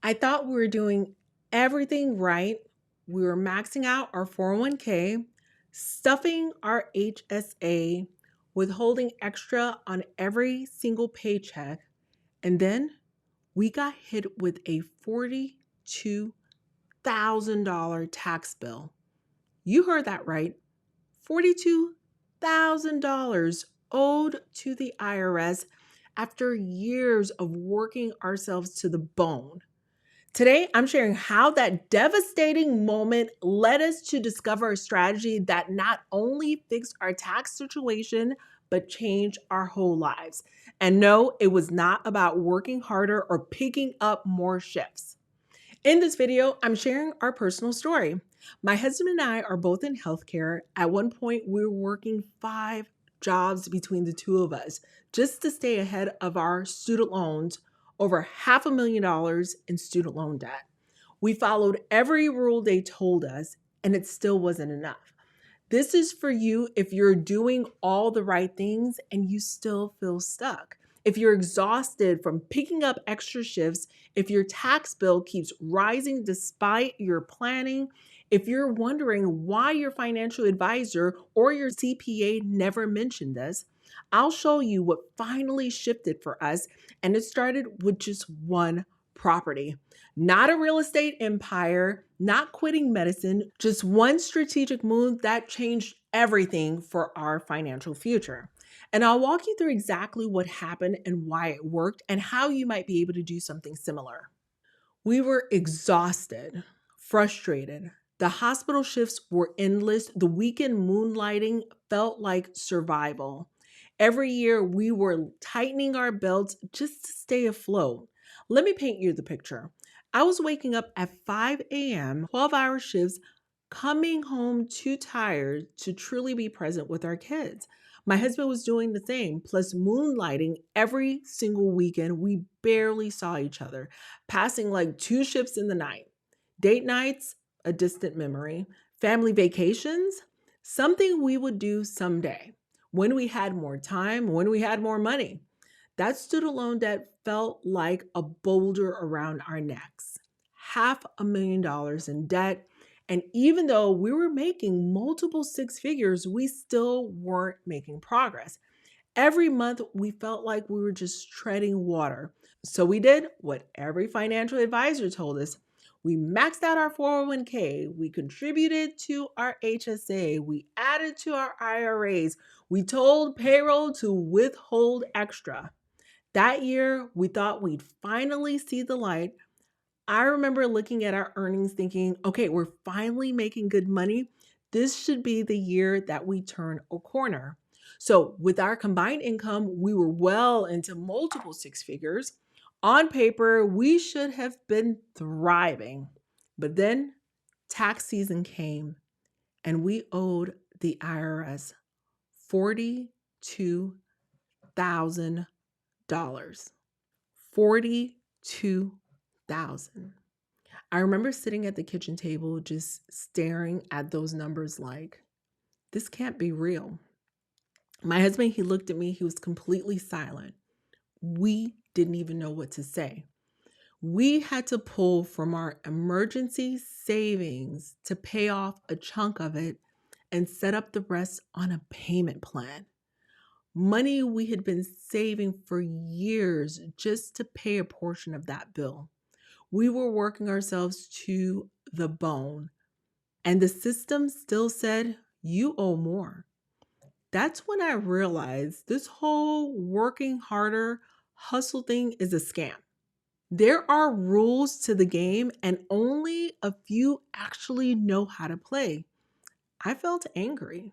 I thought we were doing everything right. We were maxing out our 401k, stuffing our HSA, withholding extra on every single paycheck, and then we got hit with a $42,000 tax bill. You heard that right. $42,000 owed to the IRS after years of working ourselves to the bone. Today, I'm sharing how that devastating moment led us to discover a strategy that not only fixed our tax situation, but changed our whole lives. And no, it was not about working harder or picking up more shifts. In this video, I'm sharing our personal story. My husband and I are both in healthcare. At one point, we were working 5 jobs between the two of us just to stay ahead of our student loans, over $500,000 in student loan debt. We followed every rule they told us, and it still wasn't enough. This is for you if you're doing all the right things and you still feel stuck. If you're exhausted from picking up extra shifts, if your tax bill keeps rising despite your planning, if you're wondering why your financial advisor or your CPA never mentioned this, I'll show you what finally shifted for us. And it started with just one property. Not a real estate empire, not quitting medicine, just one strategic move that changed everything for our financial future. And I'll walk you through exactly what happened and why it worked and how you might be able to do something similar. We were exhausted, frustrated. The hospital shifts were endless. The weekend moonlighting felt like survival. Every year, we were tightening our belts just to stay afloat. Let me paint you the picture. I was waking up at 5 a.m., 12-hour shifts, coming home too tired to truly be present with our kids. My husband was doing the same, plus moonlighting every single weekend. We barely saw each other, passing like 2 shifts in the night. Date nights, a distant memory. Family vacations, something we would do someday when we had more time, when we had more money. That student loan debt felt like a boulder around our necks. $500,000 in debt. And even though we were making multiple 6 figures, we still weren't making progress. Every month, we felt like we were just treading water. So we did what every financial advisor told us. We maxed out our 401k. We contributed to our HSA. We added to our IRAs. We told payroll to withhold extra. That year, we thought we'd finally see the light. I remember looking at our earnings thinking, okay, we're finally making good money. This should be the year that we turn a corner. So, with our combined income, we were well into multiple 6 figures. On paper, we should have been thriving. But then tax season came and we owed the IRS $42,000. $42,000. I remember sitting at the kitchen table just staring at those numbers like, this can't be real. My husband, he looked at me, he was completely silent. We didn't even know what to say. We had to pull from our emergency savings to pay off a chunk of it and set up the rest on a payment plan. Money we had been saving for years just to pay a portion of that bill. We were working ourselves to the bone, and the system still said, you owe more. That's when I realized this whole working harder hustle thing is a scam. There are rules to the game, and only a few actually know how to play. I felt angry.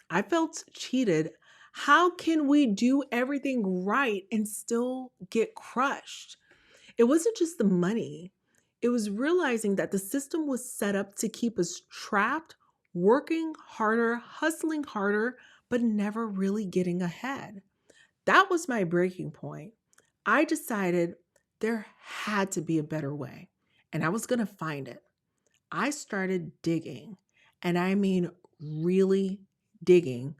I felt cheated. How can we do everything right and still get crushed? It wasn't just the money. It was realizing that the system was set up to keep us trapped, working harder, hustling harder, but never really getting ahead. That was my breaking point. I decided there had to be a better way, and I was going to find it. I started digging, and I mean really digging.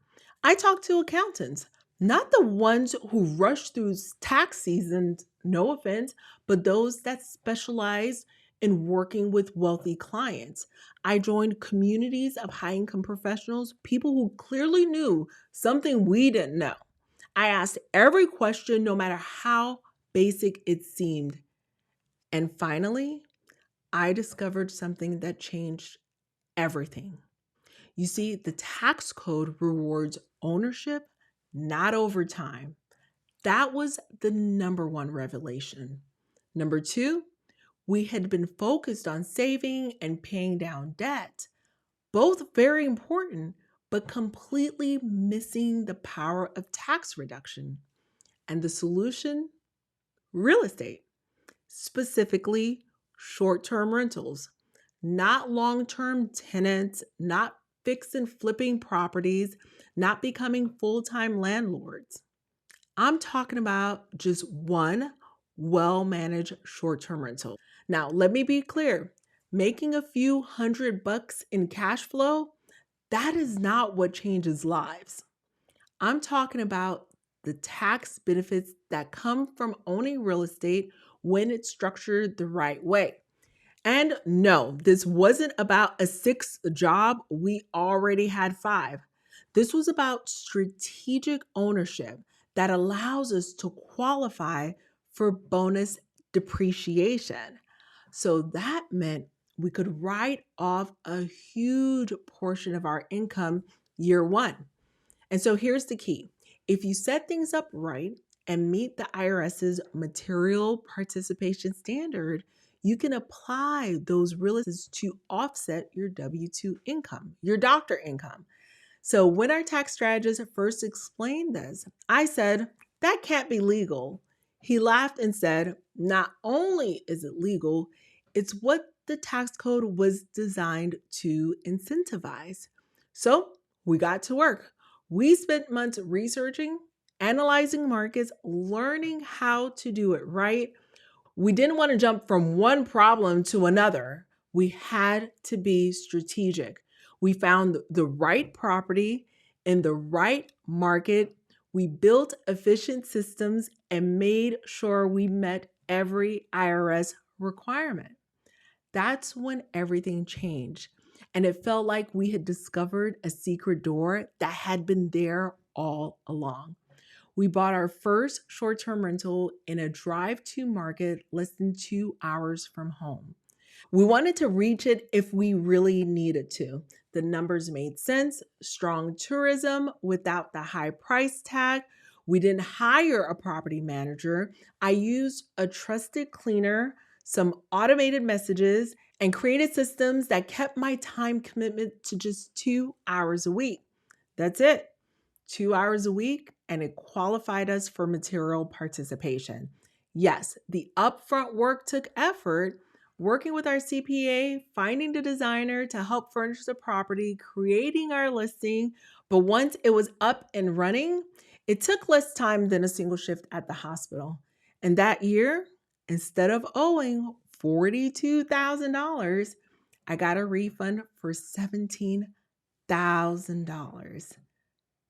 I talked to accountants, Not the ones who rush through tax season, no offense, but those that specialize in working with wealthy clients. I joined communities of high income professionals, people who clearly knew something we didn't know. I asked every question, no matter how basic it seemed. And finally, I discovered something that changed everything. You see, the tax code rewards ownership, not over time. That was the number one revelation. Number two, we had been focused on saving and paying down debt, both very important, but completely missing the power of tax reduction. And the solution? Real estate, specifically short term rentals, not long term tenants, not fix and flipping properties, not becoming full time landlords. I'm talking about just one well managed short term rental. Now, let me be clear, making a few $100 in cash flow, that is not what changes lives. I'm talking about the tax benefits that come from owning real estate when it's structured the right way. And no, this wasn't about a sixth job. We already had five. This was about strategic ownership that allows us to qualify for bonus depreciation. So that meant we could write off a huge portion of our income year one. And so here's the key: if you set things up right and meet the IRS's material participation standard, you can apply those realities to offset your W 2 income, your doctor income. So when our tax strategist first explained this, I said, that can't be legal. He laughed and said, not only is it legal, it's what the tax code was designed to incentivize. So we got to work. We spent months researching, analyzing markets, learning how to do it right. We didn't want to jump from one problem to another. We had to be strategic. We found the right property in the right market. We built efficient systems and made sure we met every IRS requirement. That's when everything changed. And it felt like we had discovered a secret door that had been there all along. We bought our first short term rental in a drive to market less than 2 hours from home. We wanted to reach it if we really needed to. The numbers made sense: strong tourism without the high price tag. We didn't hire a property manager. I used a trusted cleaner, some automated messages, and created systems that kept my time commitment to just 2 hours a week. That's it. 2 hours a week, and it qualified us for material participation. Yes, the upfront work took effort, working with our CPA, finding the designer to help furnish the property, creating our listing. But once it was up and running, it took less time than a single shift at the hospital. And that year, instead of owing $42,000, I got a refund for $17,000.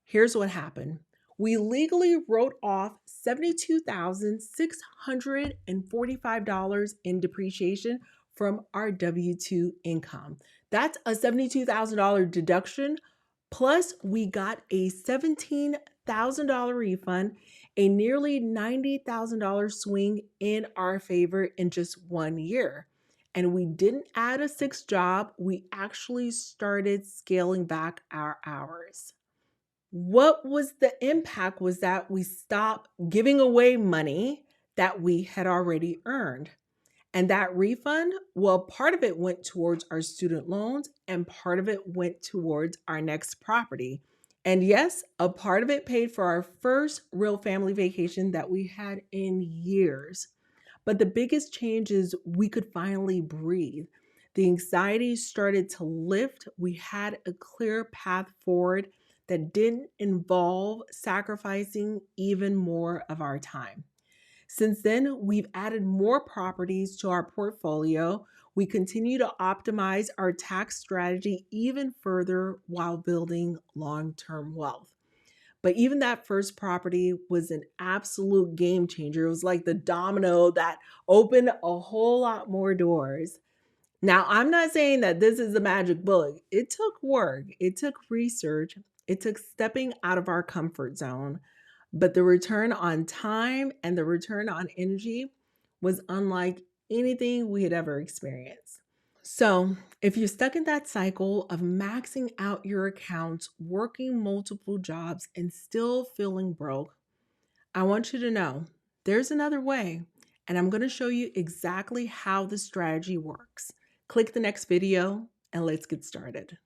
Here's what happened. We legally wrote off $72,645 in depreciation from our W 2 income. That's a $72,000 deduction. Plus, we got a $17,000 refund, a nearly $90,000 swing in our favor in just 1 year. And we didn't add a sixth job, we actually started scaling back our hours. What was the impact was that we stopped giving away money that we had already earned. And that refund, well, part of it went towards our student loans and part of it went towards our next property. And yes, a part of it paid for our first real family vacation that we had in years. But the biggest change is we could finally breathe. The anxiety started to lift. We had a clear path forward that didn't involve sacrificing even more of our time. Since then, we've added more properties to our portfolio. We continue to optimize our tax strategy even further while building long term wealth. But even that first property was an absolute game changer. It was like the domino that opened a whole lot more doors. Now, I'm not saying that this is a magic bullet. It took work, it took research, it took stepping out of our comfort zone. But the return on time and the return on energy was unlike anything we had ever experienced. So, if you're stuck in that cycle of maxing out your accounts, working multiple jobs, and still feeling broke, I want you to know there's another way, and I'm going to show you exactly how the strategy works. Click the next video and let's get started.